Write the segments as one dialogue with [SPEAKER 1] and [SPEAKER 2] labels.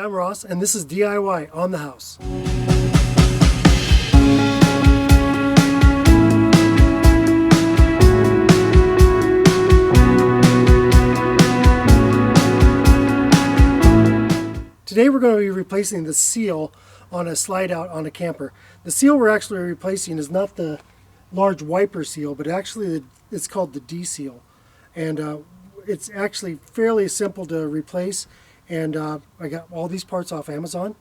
[SPEAKER 1] I'm Ross, and this is DIY on the house. Today we're going to be replacing the seal on a slide out on a camper. The seal we're actually replacing is not the large wiper seal, but actually it's called the D seal. And it's actually fairly simple to replace. And I got all these parts off Amazon.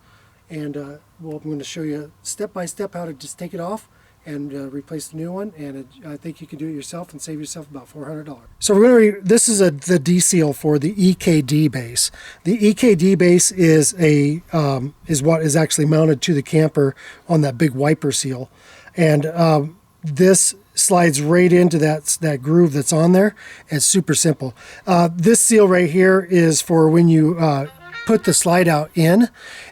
[SPEAKER 1] And well, I'm going to show you step by step how to just take it off and replace the new one, and I think you can do it yourself and save yourself about $400. So we're going to this is the D seal for the EKD base. The EKD base is what is actually mounted to the camper on that big wiper seal, and this slides right into that groove that's on there. It's super simple. This seal right here is for when you put the slide out in,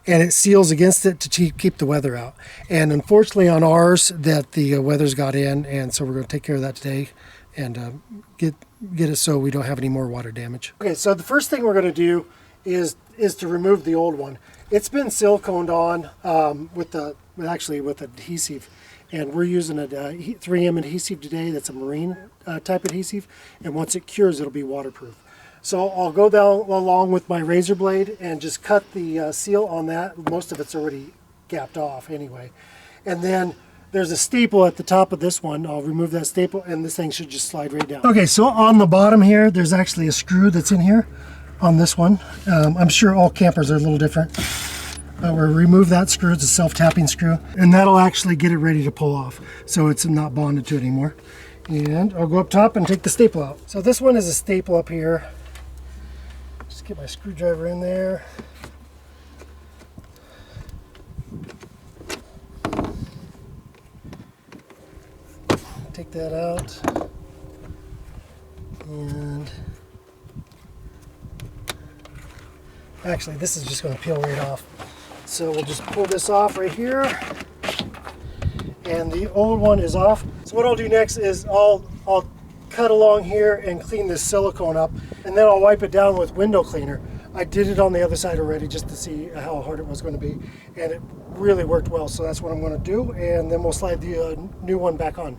[SPEAKER 1] and it seals against it to keep the weather out. And unfortunately on ours that the weather's got in, and so we're going to take care of that today and get it so we don't have any more water damage. Okay, so the first thing we're going to do is to remove the old one. It's been siliconed on with adhesive, and we're using a 3M adhesive today. That's a marine type adhesive, and once it cures it'll be waterproof. So I'll go down along with my razor blade and just cut the seal on that. Most of it's already gapped off anyway. And then there's a staple at the top of this one. I'll remove that staple and this thing should just slide right down. Okay, so on the bottom here, there's actually a screw that's in here on this one. I'm sure all campers are a little different. We'll remove that screw. It's a self-tapping screw. And that'll actually get it ready to pull off. So it's not bonded to it anymore. And I'll go up top and take the staple out. So this one is a staple up here. Just get my screwdriver in there. Take that out. And actually this is just going to peel right off. So we'll just pull this off right here. And the old one is off. So what I'll do next is I'll cut along here and clean this silicone up, and then I'll wipe it down with window cleaner. I did it on the other side already just to see how hard it was going to be, and it really worked well, so that's what I'm going to do, and then we'll slide the new one back on.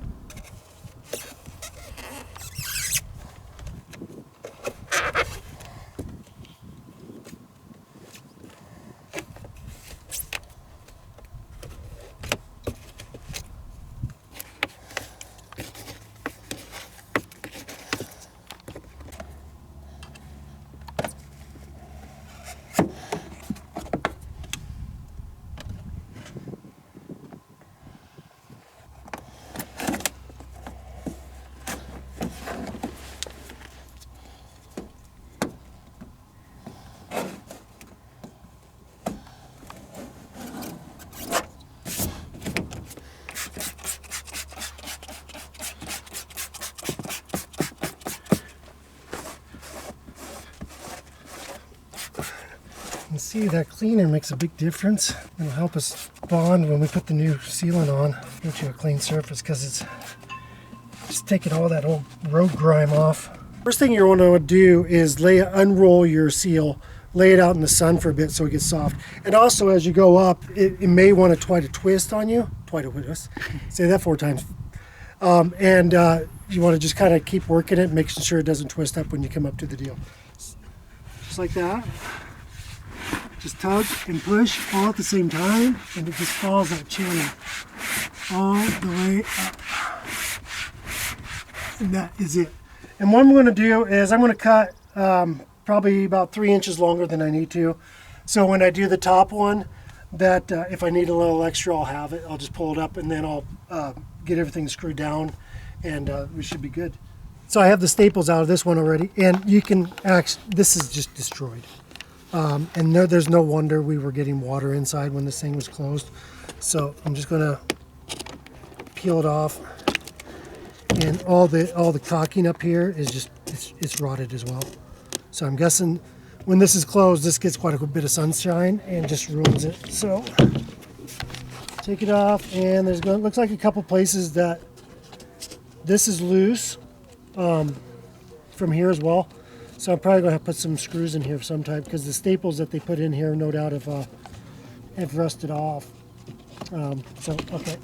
[SPEAKER 1] You can see that cleaner makes a big difference. It'll help us bond when we put the new sealant on. Get you a clean surface because it's just taking all that old road grime off. First thing you want to do is unroll your seal, lay it out in the sun for a bit so it gets soft. And also as you go up, it may want to try to twist on you. Say that 4 times. You want to just kind of keep working it, making sure it doesn't twist up when you come up to the deal. Just like that. Just tug and push all at the same time, and it just falls that channel all the way up. And that is it. And what I'm going to do is I'm going to cut probably about 3 inches longer than I need to. So when I do the top one, that if I need a little extra, I'll have it. I'll just pull it up, and then I'll get everything screwed down, and we should be good. So I have the staples out of this one already, and you can this is just destroyed. And there's no wonder we were getting water inside when this thing was closed. So I'm just going to peel it off, and all the caulking up here is just it's rotted as well. So I'm guessing when this is closed, this gets quite a bit of sunshine and just ruins it. So take it off, and looks like a couple places that this is loose from here as well. So I'm probably going to have to put some screws in here of some type because the staples that they put in here no doubt have rusted off. So, okay.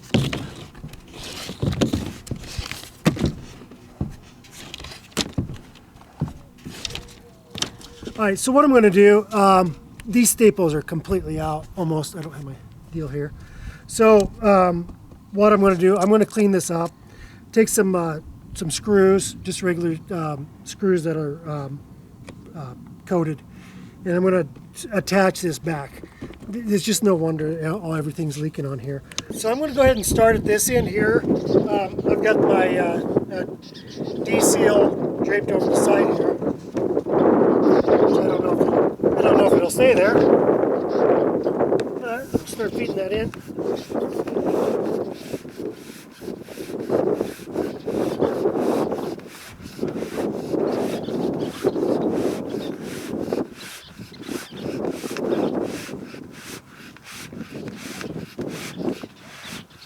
[SPEAKER 1] All right, so what I'm going to do, these staples are completely out, almost. I don't have my deal here. So what I'm going to do, I'm going to clean this up, take some screws, just regular screws that are coated, and I'm going to attach this back. There's just no wonder everything's leaking on here. So I'm going to go ahead and start at this end here. I've got my D-seal draped over the side here. So I don't know if it'll stay there. Start feeding that in.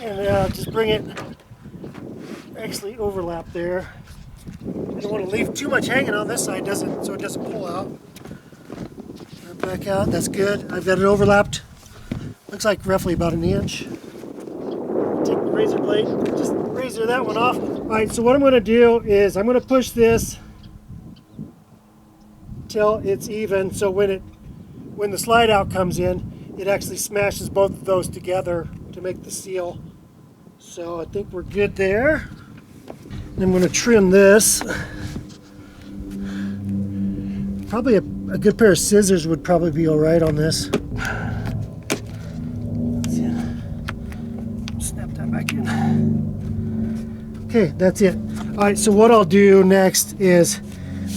[SPEAKER 1] And just bring it, actually overlap there. I don't want to leave too much hanging on this side, so it doesn't pull out. Back out, that's good. I've got it overlapped. Looks like roughly about an inch. Take the razor blade, just razor that one off. All right, so what I'm going to do is I'm going to push this till it's even, so when the slide out comes in, it actually smashes both of those together to make the seal. So I think we're good there. And I'm going to trim this. Probably a good pair of scissors would probably be all right on this. Snap that back in. Okay, that's it. All right, so what I'll do next is,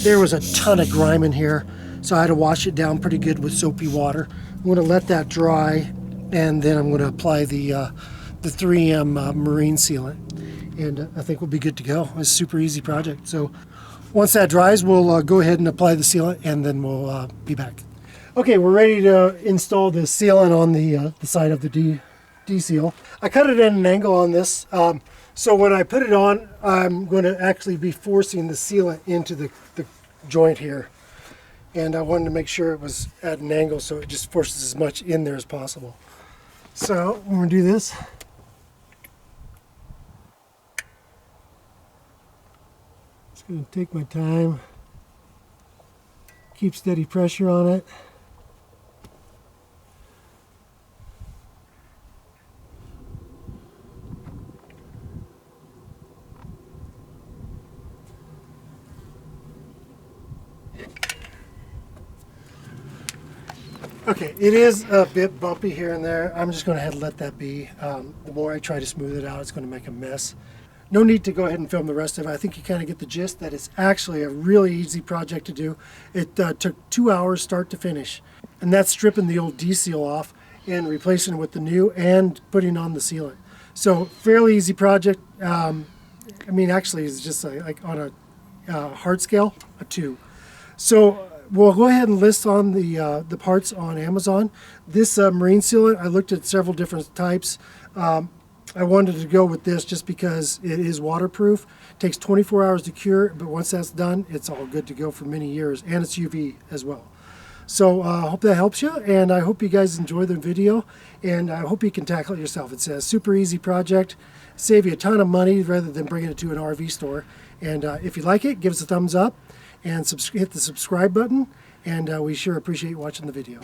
[SPEAKER 1] there was a ton of grime in here, so I had to wash it down pretty good with soapy water. I'm going to let that dry, and then I'm going to apply the 3M marine sealant, and I think we'll be good to go. It's a super easy project. So once that dries, we'll go ahead and apply the sealant, and then we'll be back. Okay, we're ready to install the sealant on the side of the D-seal. I cut it at an angle on this, so when I put it on, I'm going to actually be forcing the sealant into the joint here. And I wanted to make sure it was at an angle so it just forces as much in there as possible. So I'm going to do this. Just going to take my time, keep steady pressure on it. Okay, it is a bit bumpy here and there. I'm just going to have to let that be. The more I try to smooth it out, it's going to make a mess. No need to go ahead and film the rest of it. I think you kind of get the gist that it's actually a really easy project to do. It took 2 hours start to finish. And that's stripping the old D-seal off and replacing it with the new and putting on the sealant. So fairly easy project. I mean, actually, it's just like on a hard scale, a 2. So we'll go ahead and list on the parts on Amazon. This marine sealant, I looked at several different types. I wanted to go with this just because it is waterproof. It takes 24 hours to cure, but once that's done, it's all good to go for many years, and it's UV as well. So I hope that helps you, and I hope you guys enjoy the video, and I hope you can tackle it yourself. It's a super easy project, save you a ton of money rather than bringing it to an RV store. And if you like it, give us a thumbs up and hit the subscribe button, and we sure appreciate you watching the video.